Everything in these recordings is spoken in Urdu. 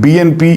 BNP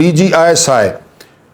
DG ISI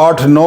8-9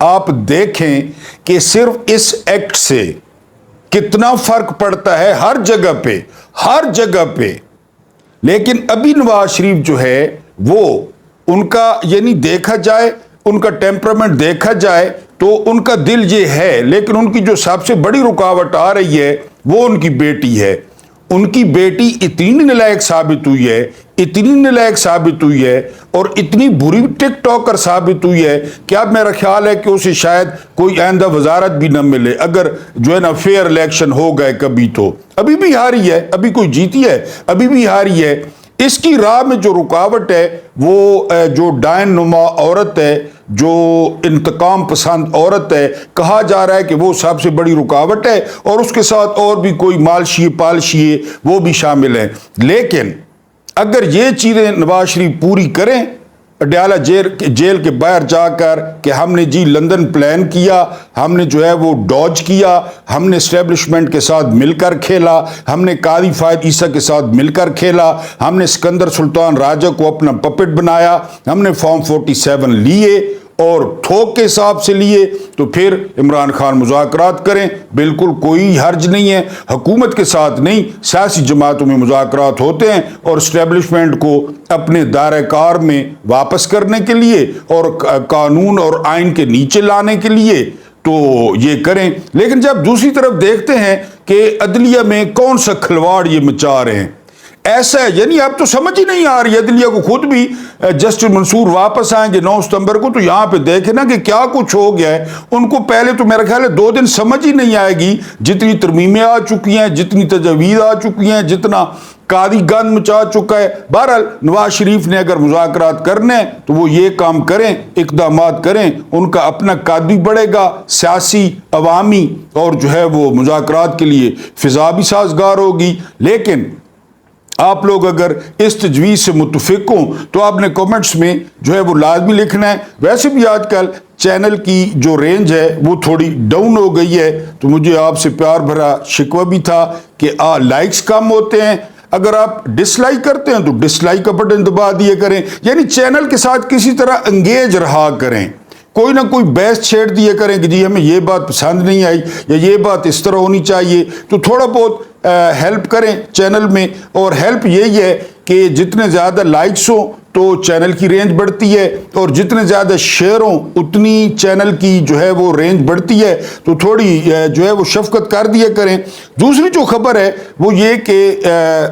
آپ دیکھیں کہ صرف اس ایکٹ سے کتنا فرق پڑتا ہے ہر جگہ پہ. لیکن ابھی نواز شریف جو ہے وہ ان کا یعنی دیکھا جائے ان کا ٹیمپرامنٹ دیکھا جائے تو ان کا دل یہ ہے، لیکن ان کی جو سب سے بڑی رکاوٹ آ رہی ہے وہ ان کی بیٹی ہے. ان کی بیٹی اتنی نالائق ثابت ہوئی ہے اور اتنی بری ٹک ٹاکر ثابت ہوئی ہے کہ اب میرا خیال ہے کہ اسے شاید کوئی آئندہ وزارت بھی نہ ملے اگر جو ہے نا فیئر الیکشن ہو گئے کبھی. تو ابھی بھی ہاری ہے، ابھی کوئی جیتی ہے، ابھی بھی ہاری ہے. اس کی راہ میں جو رکاوٹ ہے وہ جو ڈائن نما عورت ہے، جو انتقام پسند عورت ہے، کہا جا رہا ہے کہ وہ سب سے بڑی رکاوٹ ہے، اور اس کے ساتھ اور بھی کوئی مالشیے پالشیے وہ بھی شامل ہیں. لیکن اگر یہ چیزیں نواز شریف پوری کریں اڈیالہ جیل کے باہر جا کر کہ ہم نے جی لندن پلان کیا، ہم نے جو ہے وہ ڈاج کیا، ہم نے اسٹیبلشمنٹ کے ساتھ مل کر کھیلا، ہم نے قاضی فائد عیسیٰ کے ساتھ مل کر کھیلا، ہم نے سکندر سلطان راجہ کو اپنا پپٹ بنایا، ہم نے فارم 47 لیے اور تھوک کے حساب سے لیے، تو پھر عمران خان مذاکرات کریں، بالکل کوئی حرج نہیں ہے. حکومت کے ساتھ نہیں، سیاسی جماعتوں میں مذاکرات ہوتے ہیں اور اسٹیبلشمنٹ کو اپنے دائرہ کار میں واپس کرنے کے لیے اور قانون اور آئین کے نیچے لانے کے لیے تو یہ کریں. لیکن جب دوسری طرف دیکھتے ہیں کہ عدلیہ میں کون سا کھلواڑ یہ مچا رہے ہیں، ایسا ہے یعنی اب تو سمجھ ہی نہیں آ رہی عدلیہ کو. خود بھی جسٹس منصور واپس آئیں گے 9 ستمبر کو، تو یہاں پہ دیکھیں نا کہ کیا کچھ ہو گیا ہے. ان کو پہلے تو میرا خیال ہے 2 دن سمجھ ہی نہیں آئے گی، جتنی ترمیمیں آ چکی ہیں، جتنی تجاویز آ چکی ہیں، جتنا قاضی گند مچا چکا ہے. بہرحال نواز شریف نے اگر مذاکرات کرنے ہیں تو وہ یہ کام کریں، اقدامات کریں، ان کا اپنا قد بھی بڑھے گا، سیاسی عوامی اور جو ہے وہ مذاکرات کے لیے فضا بھی سازگار ہوگی. لیکن آپ لوگ اگر اس تجویز سے متفق ہوں تو آپ نے کومنٹس میں جو ہے وہ لازمی لکھنا ہے. ویسے بھی آج کل چینل کی جو رینج ہے وہ تھوڑی ڈاؤن ہو گئی ہے، تو مجھے آپ سے پیار بھرا شکوہ بھی تھا کہ لائکس کم ہوتے ہیں. اگر آپ ڈس لائک کرتے ہیں تو ڈس لائک کا بٹن دبا دیے کریں، یعنی چینل کے ساتھ کسی طرح انگیج رہا کریں، کوئی نہ کوئی بحث چھیڑ دیے کریں کہ جی ہمیں یہ بات پسند نہیں آئی یا یہ بات اس طرح ہونی چاہیے. تو تھوڑا بہت ہیلپ کریں چینل میں، اور ہیلپ یہی ہے کہ جتنے زیادہ لائکس ہوں تو چینل کی رینج بڑھتی ہے، اور جتنے زیادہ شیئر ہوں اتنی چینل کی جو ہے وہ رینج بڑھتی ہے. تو تھوڑی جو ہے وہ شفقت کر دیا کریں. دوسری جو خبر ہے وہ یہ کہ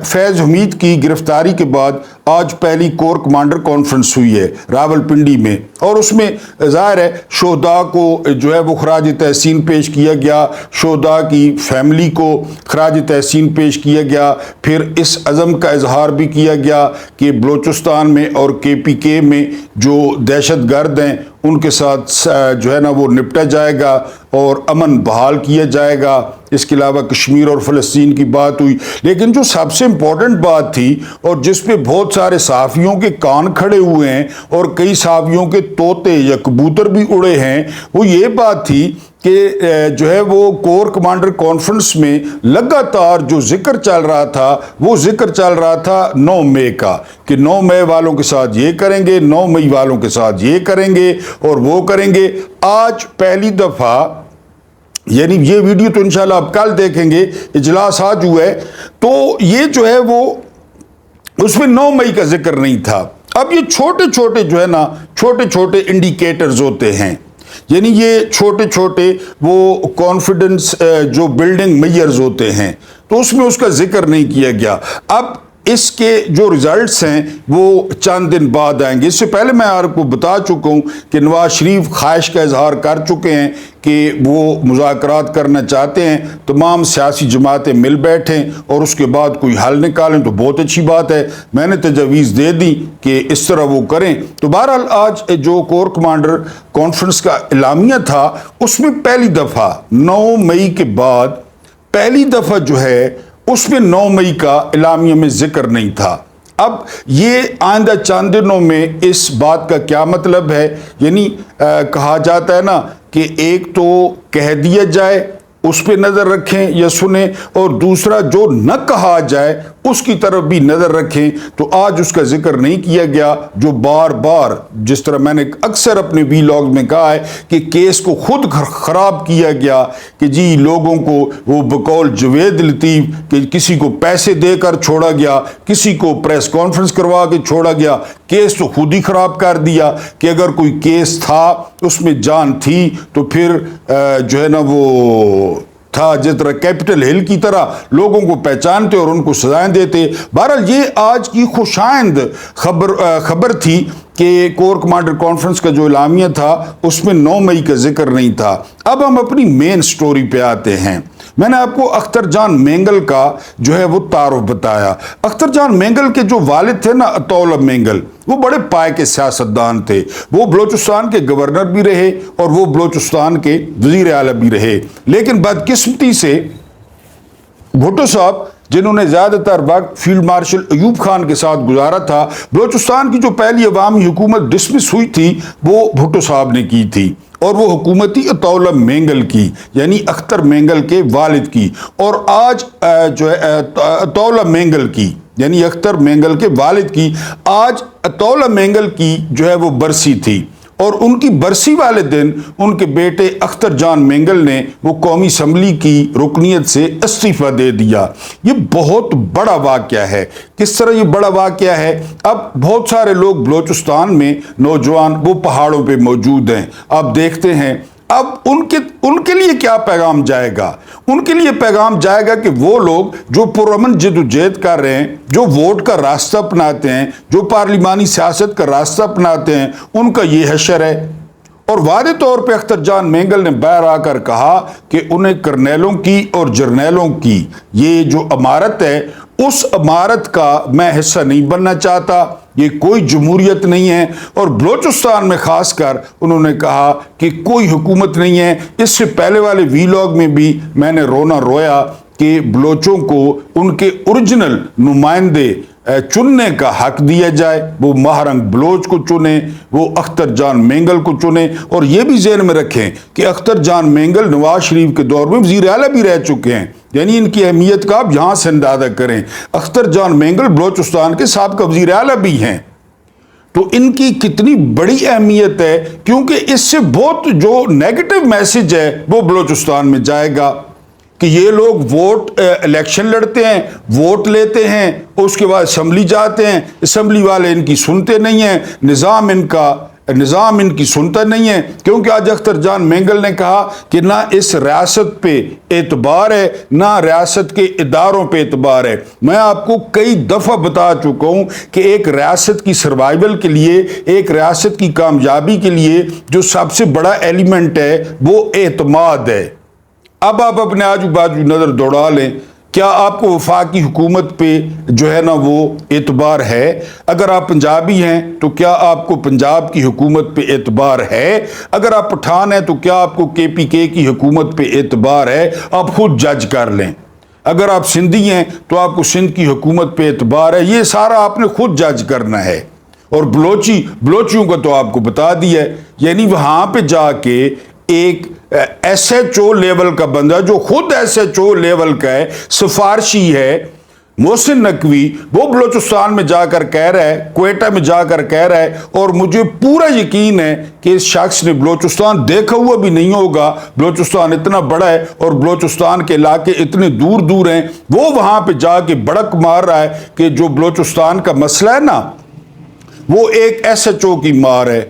فیض حمید کی گرفتاری کے بعد آج پہلی کور کمانڈر کانفرنس ہوئی ہے راولپنڈی میں، اور اس میں ظاہر ہے شہداء کو جو ہے وہ خراج تحسین پیش کیا گیا، شہداء کی فیملی کو خراج تحسین پیش کیا گیا. پھر اس عزم کا اظہار بھی کیا گیا کہ بلوچستان میں اور KPK میں جو دہشت گرد ہیں ان کے ساتھ جو ہے نا وہ نپٹا جائے گا اور امن بحال کیا جائے گا. اس کے علاوہ کشمیر اور فلسطین کی بات ہوئی. لیکن جو سب سے امپورٹنٹ بات تھی اور جس پہ بہت سارے صحافیوں کے کان کھڑے ہوئے ہیں اور کئی صحافیوں کے طوطے یا کبوتر بھی اڑے ہیں، وہ یہ بات تھی کہ جو ہے وہ کور کمانڈر کانفرنس میں لگاتار جو ذکر چل رہا تھا وہ ذکر چل رہا تھا 9 مئی کا، کہ 9 مئی والوں کے ساتھ یہ کریں گے، 9 مئی والوں کے ساتھ یہ کریں گے اور وہ کریں گے. آج پہلی دفعہ، یعنی یہ ویڈیو تو انشاءاللہ آپ کل دیکھیں گے، اجلاس آج ہوا ہے، تو یہ جو ہے وہ اس میں 9 مئی کا ذکر نہیں تھا. اب یہ چھوٹے چھوٹے جو ہے نا چھوٹے چھوٹے انڈیکیٹرز ہوتے ہیں، یعنی یہ چھوٹے چھوٹے وہ کانفیڈنس جو بلڈنگ میئرز ہوتے ہیں، تو اس میں اس کا ذکر نہیں کیا گیا. اب اس کے جو ریزلٹس ہیں وہ چند دن بعد آئیں گے. اس سے پہلے میں آپ کو بتا چکا ہوں کہ نواز شریف خواہش کا اظہار کر چکے ہیں کہ وہ مذاکرات کرنا چاہتے ہیں، تمام سیاسی جماعتیں مل بیٹھیں اور اس کے بعد کوئی حل نکالیں تو بہت اچھی بات ہے. میں نے تجاویز دے دی کہ اس طرح وہ کریں. تو بہرحال آج جو کور کمانڈر کانفرنس کا اعلامیہ تھا اس میں پہلی دفعہ 9 مئی کے بعد پہلی دفعہ جو ہے اس میں 9 مئی کا اعلامیہ میں ذکر نہیں تھا. اب یہ آئندہ چند دنوں میں اس بات کا کیا مطلب ہے، یعنی کہا جاتا ہے نا کہ ایک تو کہہ دیا جائے، اس پہ نظر رکھیں یا سنیں، اور دوسرا جو نہ کہا جائے اس کی طرف بھی نظر رکھیں۔ تو آج اس کا ذکر نہیں کیا گیا، جو بار بار جس طرح میں نے اکثر اپنے ویلاگ میں کہا ہے کہ کیس کو خود خراب کیا گیا، کہ جی لوگوں کو وہ بقول جوید لطیف کہ کسی کو پیسے دے کر چھوڑا گیا، کسی کو پریس کانفرنس کروا کے چھوڑا گیا، کیس تو خود ہی خراب کر دیا کہ اگر کوئی کیس تھا اس میں جان تھی تو پھر جو ہے نا وہ تھا جس طرح کیپٹل ہل کی طرح لوگوں کو پہچانتے اور ان کو سزائیں دیتے۔ بہرحال یہ آج کی خوشائند خبر تھی کہ کور کمانڈر کانفرنس کا جو اعلامیہ تھا اس میں 9 مئی کا ذکر نہیں تھا۔ اب ہم اپنی مین سٹوری پہ آتے ہیں۔ میں نے آپ کو اختر جان مینگل کا جو ہے وہ تعارف بتایا۔ اختر جان مینگل کے جو والد تھے نا اطول مینگل، وہ بڑے پائے کے سیاستدان تھے۔ وہ بلوچستان کے گورنر بھی رہے اور وہ بلوچستان کے وزیر اعلیٰ بھی رہے، لیکن بدقسمتی سے بھٹو صاحب جنہوں نے زیادہ تر وقت فیلڈ مارشل ایوب خان کے ساتھ گزارا تھا، بلوچستان کی جو پہلی عوامی حکومت ڈسمس ہوئی تھی وہ بھٹو صاحب نے کی تھی، اور وہ حکومتی اطول مینگل کی، یعنی اختر مینگل کے والد کی، اور آج جو ہے اطول مینگل کی یعنی اختر مینگل کے والد کی آج اطول مینگل کی جو ہے وہ برسی تھی، اور ان کی برسی والے دن ان کے بیٹے اختر جان مینگل نے وہ قومی اسمبلی کی رکنیت سے استعفیٰ دے دیا۔ یہ بہت بڑا واقعہ ہے۔ کس طرح یہ بڑا واقعہ ہے؟ اب بہت سارے لوگ بلوچستان میں نوجوان وہ پہاڑوں پہ موجود ہیں، آپ دیکھتے ہیں اب ان کے لیے کیا پیغام جائے گا؟ ان کے لیے پیغام جائے گا کہ وہ لوگ جو پرامن جدوجہد کر رہے ہیں، جو ووٹ کا راستہ اپناتے ہیں، جو پارلیمانی سیاست کا راستہ اپناتے ہیں، ان کا یہ حشر ہے۔ اور واضح طور پہ اختر جان مینگل نے باہر آ کر کہا کہ انہیں کرنیلوں کی اور جرنیلوں کی یہ جو عمارت ہے، اس عمارت کا میں حصہ نہیں بننا چاہتا، یہ کوئی جمہوریت نہیں ہے۔ اور بلوچستان میں خاص کر انہوں نے کہا کہ کوئی حکومت نہیں ہے۔ اس سے پہلے والے ویلاگ میں بھی میں نے رونا رویا کہ بلوچوں کو ان کے اوریجنل نمائندے چننے کا حق دیا جائے، وہ مہرنگ بلوچ کو چنے، وہ اختر جان مینگل کو چنے۔ اور یہ بھی ذہن میں رکھیں کہ اختر جان مینگل نواز شریف کے دور میں وزیر اعلیٰ بھی رہ چکے ہیں، یعنی ان کی اہمیت کا آپ یہاں سے اندازہ کریں۔ اختر جان مینگل بلوچستان کے سابقہ وزیر اعلیٰ بھی ہیں، تو ان کی کتنی بڑی اہمیت ہے، کیونکہ اس سے بہت جو نیگیٹو میسج ہے وہ بلوچستان میں جائے گا کہ یہ لوگ ووٹ الیکشن لڑتے ہیں، ووٹ لیتے ہیں، اس کے بعد اسمبلی جاتے ہیں، اسمبلی والے ان کی سنتے نہیں ہیں، نظام ان کی سنتا نہیں ہے۔ کیونکہ آج اختر جان مینگل نے کہا کہ نہ اس ریاست پہ اعتبار ہے، نہ ریاست کے اداروں پہ اعتبار ہے۔ میں آپ کو کئی دفعہ بتا چکا ہوں کہ ایک ریاست کی سروائیول کے لیے، ایک ریاست کی کامیابی کے لیے جو سب سے بڑا ایلیمنٹ ہے وہ اعتماد ہے۔ اب آپ اپنے آجو باجو نظر دوڑا لیں، کیا آپ کو وفاقی حکومت پہ جو ہے نا وہ اعتبار ہے؟ اگر آپ پنجابی ہیں تو کیا آپ کو پنجاب کی حکومت پہ اعتبار ہے؟ اگر آپ پٹھان ہیں تو کیا آپ کو KPK کی حکومت پہ اعتبار ہے؟ آپ خود جج کر لیں۔ اگر آپ سندھی ہیں تو آپ کو سندھ کی حکومت پہ اعتبار ہے، یہ سارا آپ نے خود جج کرنا ہے۔ اور بلوچیوں کا تو آپ کو بتا دیا ہے، یعنی وہاں پہ جا کے ایک SHO لیول کا بندہ جو خود SHO لیول کا ہے، سفارشی ہے، محسن نقوی، وہ بلوچستان میں جا کر کہہ رہا ہے، کوئٹہ میں جا کر کہہ رہا ہے، اور مجھے پورا یقین ہے کہ اس شخص نے بلوچستان دیکھا ہوا بھی نہیں ہوگا۔ بلوچستان اتنا بڑا ہے اور بلوچستان کے علاقے اتنے دور دور ہیں، وہ وہاں پہ جا کے بڑک مار رہا ہے کہ جو بلوچستان کا مسئلہ ہے نا وہ ایک SHO کی مار ہے۔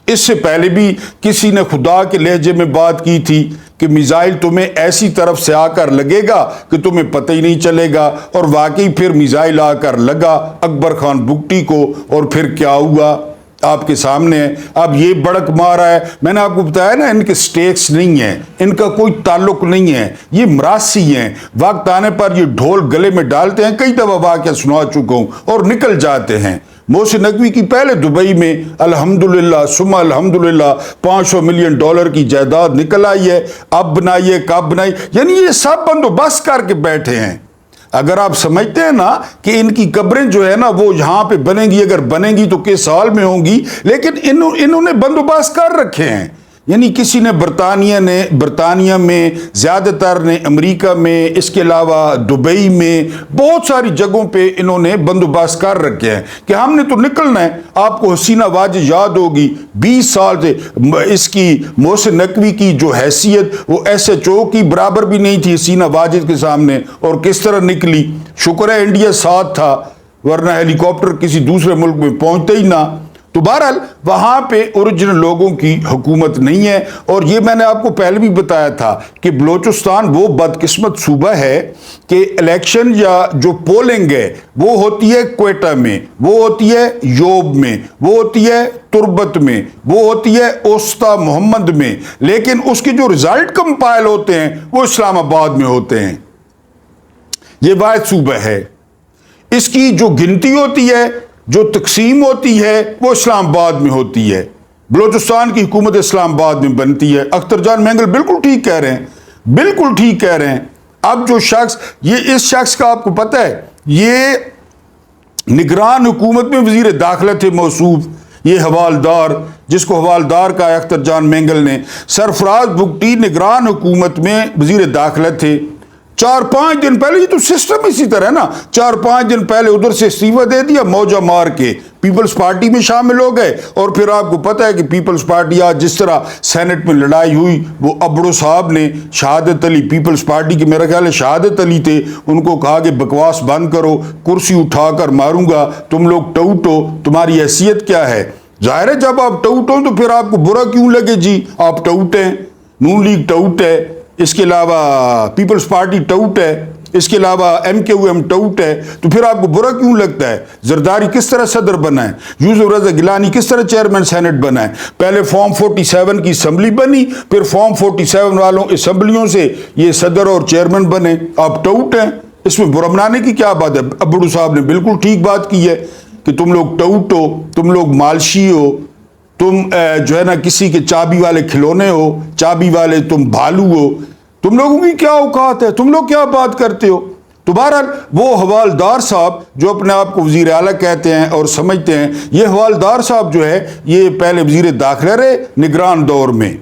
اس سے پہلے بھی کسی نے خدا کے لہجے میں بات کی تھی کہ میزائل تمہیں ایسی طرف سے آ کر لگے گا کہ تمہیں پتہ ہی نہیں چلے گا، اور واقعی پھر میزائل آ کر لگا اکبر خان بگٹی کو، اور پھر کیا ہوا آپ کے سامنے ہے۔ اب یہ بڑک مارا ہے، میں نے آپ کو بتایا نا ان کے سٹیکس نہیں ہیں، ان کا کوئی تعلق نہیں ہے، یہ مراسی ہیں، وقت آنے پر یہ ڈھول گلے میں ڈالتے ہیں، کئی دفعہ واقعہ سنا چکا ہوں، اور نکل جاتے ہیں۔ محسن نقوی کی پہلے دبئی میں الحمدللہ ثم الحمدللہ $500 ملین کی جائیداد نکل آئی ہے، اب بنائیے کب بنائی، یعنی یہ سب بندوبست کر کے بیٹھے ہیں۔ اگر آپ سمجھتے ہیں نا کہ ان کی قبریں جو ہے نا وہ یہاں پہ بنیں گی، اگر بنیں گی تو کس سال میں ہوں گی، لیکن انہوں نے بندوبست کر رکھے ہیں یعنی کسی نے برطانیہ میں، زیادہ تر نے امریکہ میں، اس کے علاوہ دبئی میں، بہت ساری جگہوں پہ انہوں نے بندوبست کر رکھے ہیں کہ ہم نے تو نکلنا ہے۔ آپ کو حسینہ واجد یاد ہوگی، 20 سال سے اس کی محسن نقوی کی جو حیثیت وہ SHO کی برابر بھی نہیں تھی حسینہ واجد کے سامنے، اور کس طرح نکلی۔ شکر ہے انڈیا ساتھ تھا، ورنہ ہیلی کاپٹر کسی دوسرے ملک میں پہنچتے ہی نہ۔ تو بہرحال وہاں پہ اوریجنل لوگوں کی حکومت نہیں ہے، اور یہ میں نے آپ کو پہلے بھی بتایا تھا کہ بلوچستان وہ بدقسمت صوبہ ہے کہ الیکشن یا جو پولنگ ہے وہ ہوتی ہے کوئٹہ میں، وہ ہوتی ہے یوب میں، وہ ہوتی ہے تربت میں، وہ ہوتی ہے اوسطا محمد میں، لیکن اس کے جو رزلٹ کمپائل ہوتے ہیں وہ اسلام آباد میں ہوتے ہیں۔ یہ واحد صوبہ ہے، اس کی جو گنتی ہوتی ہے، جو تقسیم ہوتی ہے، وہ اسلام آباد میں ہوتی ہے۔ بلوچستان کی حکومت اسلام آباد میں بنتی ہے۔ اختر جان مینگل بالکل ٹھیک کہہ رہے ہیں، بالکل ٹھیک کہہ رہے ہیں۔ اب جو شخص، یہ اس شخص کا آپ کو پتہ ہے، یہ نگران حکومت میں وزیر داخلہ تھے موصوف، یہ حوالدار، جس کو حوالدار کہا ہے اختر جان مینگل نے۔ سرفراز بگٹی نگران حکومت میں وزیر داخلہ تھے۔ 4-5 دن پہلے، یہ تو سسٹم اسی طرح ہے نا، 4-5 دن پہلے ادھر سے استعفیٰ دے دیا، موجہ مار کے پیپلز پارٹی میں شامل ہو گئے۔ اور پھر آپ کو پتہ ہے کہ پیپلز پارٹی آج جس طرح سینٹ میں لڑائی ہوئی، وہ ابڑو صاحب نے شہادت علی، پیپلز پارٹی کے میرا خیال ہے شہادت علی تھے، ان کو کہا کہ بکواس بند کرو، کرسی اٹھا کر ماروں گا، تم لوگ ٹوٹ ہو، تمہاری حیثیت کیا ہے؟ ظاہر ہے جب آپ ٹوٹ ہو تو پھر آپ کو برا کیوں لگے جی آپ ٹوٹ ہیں، نون لیگ ٹوٹ ہے، اس کے علاوہ پیپلز پارٹی ٹوٹ ہے، اس کے علاوہ MQM ٹوٹ ہے، تو پھر آپ کو برا کیوں لگتا ہے؟ زرداری کس طرح صدر بنا ہے، یوسف رضا گیلانی کس طرح چیئرمین سینٹ بنا ہے، پہلے فارم 47 کی اسمبلی بنی، پھر فارم 47 والوں اسمبلیوں سے یہ صدر اور چیئرمین بنے، آپ ٹوٹ ہیں، اس میں برا منانے کی کیا بات ہے؟ ابڑو صاحب نے بالکل ٹھیک بات کی ہے کہ تم لوگ ٹوٹ ہو، تم لوگ مالشی ہو، تم جو ہے نا کسی کے چابی والے کھلونے ہو، چابی والے تم بھالو ہو، تم لوگوں کی کیا اوقات ہے، تم لوگ کیا بات کرتے ہو؟ تو بہرحال وہ حوالدار صاحب جو اپنے آپ کو وزیر اعلیٰ کہتے ہیں اور سمجھتے ہیں، یہ حوالدار صاحب جو ہے یہ پہلے وزیر داخلہ رہے نگران دور میں،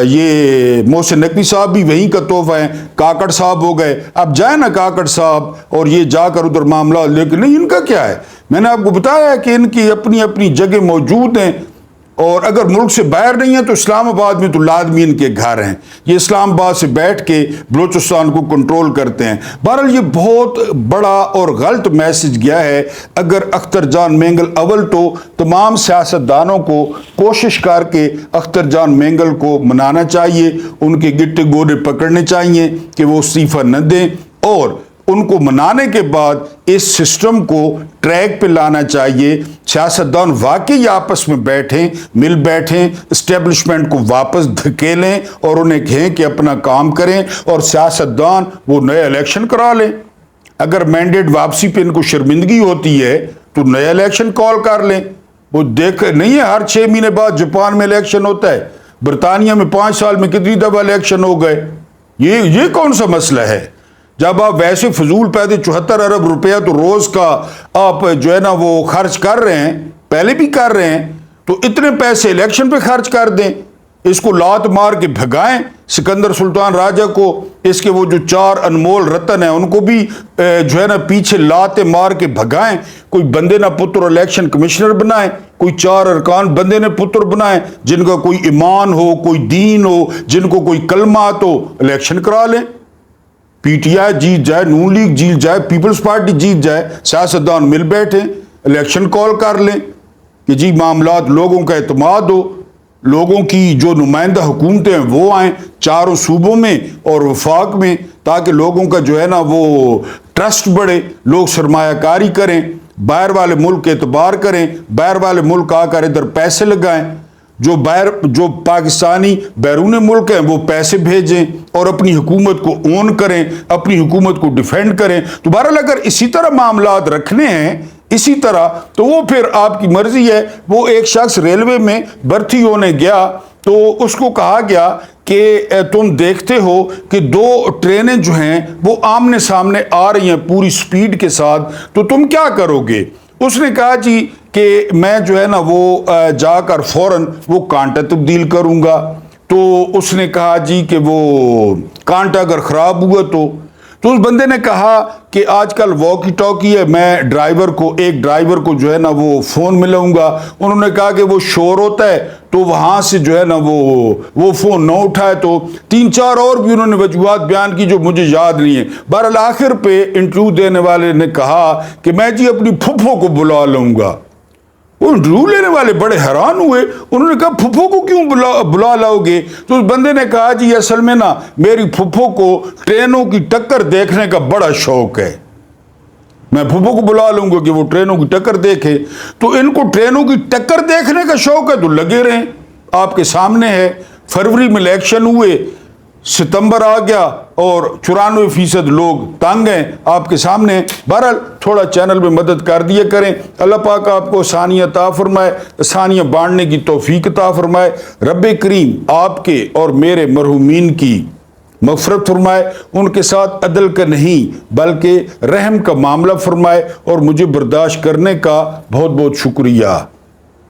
یہ محسن نقوی صاحب بھی وہیں کا تحفہ ہیں، کاکڑ صاحب ہو گئے، اب جائیں نا کاکڑ صاحب اور یہ جا کر ادھر معاملہ، لیکن نہیں ان کا کیا ہے؟ میں نے آپ کو بتایا ہے کہ ان کی اپنی اپنی جگہ موجود ہیں، اور اگر ملک سے باہر نہیں ہے تو اسلام آباد میں تو لازمی ان کے گھر ہیں، یہ اسلام آباد سے بیٹھ کے بلوچستان کو کنٹرول کرتے ہیں۔ بہرحال یہ بہت بڑا اور غلط میسج گیا ہے۔ اگر اختر جان مینگل، اول تو تمام سیاستدانوں کو کوشش کر کے اختر جان مینگل کو منانا چاہیے، ان کے گٹے گوڑے پکڑنے چاہیے کہ وہ استعفیٰ نہ دیں، اور ان کو منانے کے بعد اس سسٹم کو ٹریک پہ لانا چاہیے۔ سیاستدان واقعی آپس میں بیٹھیں، مل بیٹھیں، اسٹیبلشمنٹ کو واپس دھکیلیں اور انہیں کہیں کہ اپنا کام کریں، اور سیاستدان وہ نئے الیکشن کرا لیں۔ اگر مینڈیٹ واپسی پہ ان کو شرمندگی ہوتی ہے تو نئے الیکشن کال کر لیں۔ وہ دیکھ نہیں ہے ہر 6 مہینے بعد جاپان میں الیکشن ہوتا ہے، برطانیہ میں 5 سال میں کتنی دفعہ الیکشن ہو گئے، یہ کون سا مسئلہ ہے؟ جب آپ ویسے فضول پیدے 74 ارب روپیہ تو روز کا آپ جو ہے نا وہ خرچ کر رہے ہیں، پہلے بھی کر رہے ہیں، تو اتنے پیسے الیکشن پہ خرچ کر دیں، اس کو لات مار کے بھگائیں سکندر سلطان راجہ کو، اس کے وہ جو 4 انمول رتن ہیں ان کو بھی جو ہے نا پیچھے لاتے مار کے بھگائیں، کوئی بندے نہ پتر الیکشن کمشنر بنائیں، کوئی 4 ارکان بندے نے پتر بنائیں جن کا کوئی ایمان ہو، کوئی دین ہو، جن کو کوئی کلمات ہو، الیکشن کرا لیں۔ PTI جیت جائے، نون لیگ جیت جائے، پیپلز پارٹی جیت جائے، سیاستدان مل بیٹھے الیکشن کال کر لیں کہ جی معاملات لوگوں کا اعتماد ہو، لوگوں کی جو نمائندہ حکومتیں ہیں وہ آئیں 4 صوبوں میں اور وفاق میں، تاکہ لوگوں کا جو ہے نا وہ ٹرسٹ بڑھے، لوگ سرمایہ کاری کریں، باہر والے ملک اعتبار کریں، باہر والے ملک آ کر ادھر پیسے لگائیں، جو پاکستانی بیرون ملک ہیں وہ پیسے بھیجیں اور اپنی حکومت کو اون کریں، اپنی حکومت کو ڈیفینڈ کریں۔ تو بہرحال اگر اسی طرح معاملات رکھنے ہیں، اسی طرح، تو وہ پھر آپ کی مرضی ہے۔ وہ ایک شخص ریلوے میں بھرتی ہونے گیا تو اس کو کہا گیا کہ تم دیکھتے ہو کہ 2 ٹرینیں جو ہیں وہ آمنے سامنے آ رہی ہیں پوری سپیڈ کے ساتھ، تو تم کیا کرو گے؟ اس نے کہا جی کہ میں جو ہے نا وہ جا کر فوراً وہ کانٹا تبدیل کروں گا۔ تو اس نے کہا جی کہ وہ کانٹا اگر خراب ہوا تو اس بندے نے کہا کہ آج کل واکی ٹاکی ہے، میں ایک ڈرائیور کو جو ہے نا وہ فون ملاؤں گا۔ انہوں نے کہا کہ وہ شور ہوتا ہے تو وہاں سے جو ہے نا وہ فون نہ اٹھائے، تو 3-4 اور بھی انہوں نے وجوہات بیان کی جو مجھے یاد نہیں ہے۔ بہرحال آخر پہ انٹرویو دینے والے نے کہا کہ میں جی اپنی پھپھو کو بلا لوں گا۔ وہ انٹرویو لینے والے بڑے حیران ہوئے، انہوں نے کہا پھپھو کو کیوں بلا لاؤ گے؟ تو اس بندے نے کہا جی اصل میں نا میری پھپھو کو ٹرینوں کی ٹکر دیکھنے کا بڑا شوق ہے، میں پھپھو کو بلا لوں گا کہ وہ ٹرینوں کی ٹکر دیکھے۔ تو ان کو ٹرینوں کی ٹکر دیکھنے کا شوق ہے تو لگے رہیں، آپ کے سامنے ہے۔ فروری میں الیکشن ہوئے، ستمبر آ گیا اور 94% لوگ تنگ ہیں آپ کے سامنے۔ بہرحال تھوڑا چینل میں مدد کر دیا کریں، اللہ پاک آپ کو آسانیاں عطا فرمائے، آسانیاں بانٹنے کی توفیق عطا فرمائے۔ رب کریم آپ کے اور میرے مرحومین کی مغفرت فرمائے، ان کے ساتھ عدل کا نہیں بلکہ رحم کا معاملہ فرمائے، اور مجھے برداشت کرنے کا بہت بہت شکریہ۔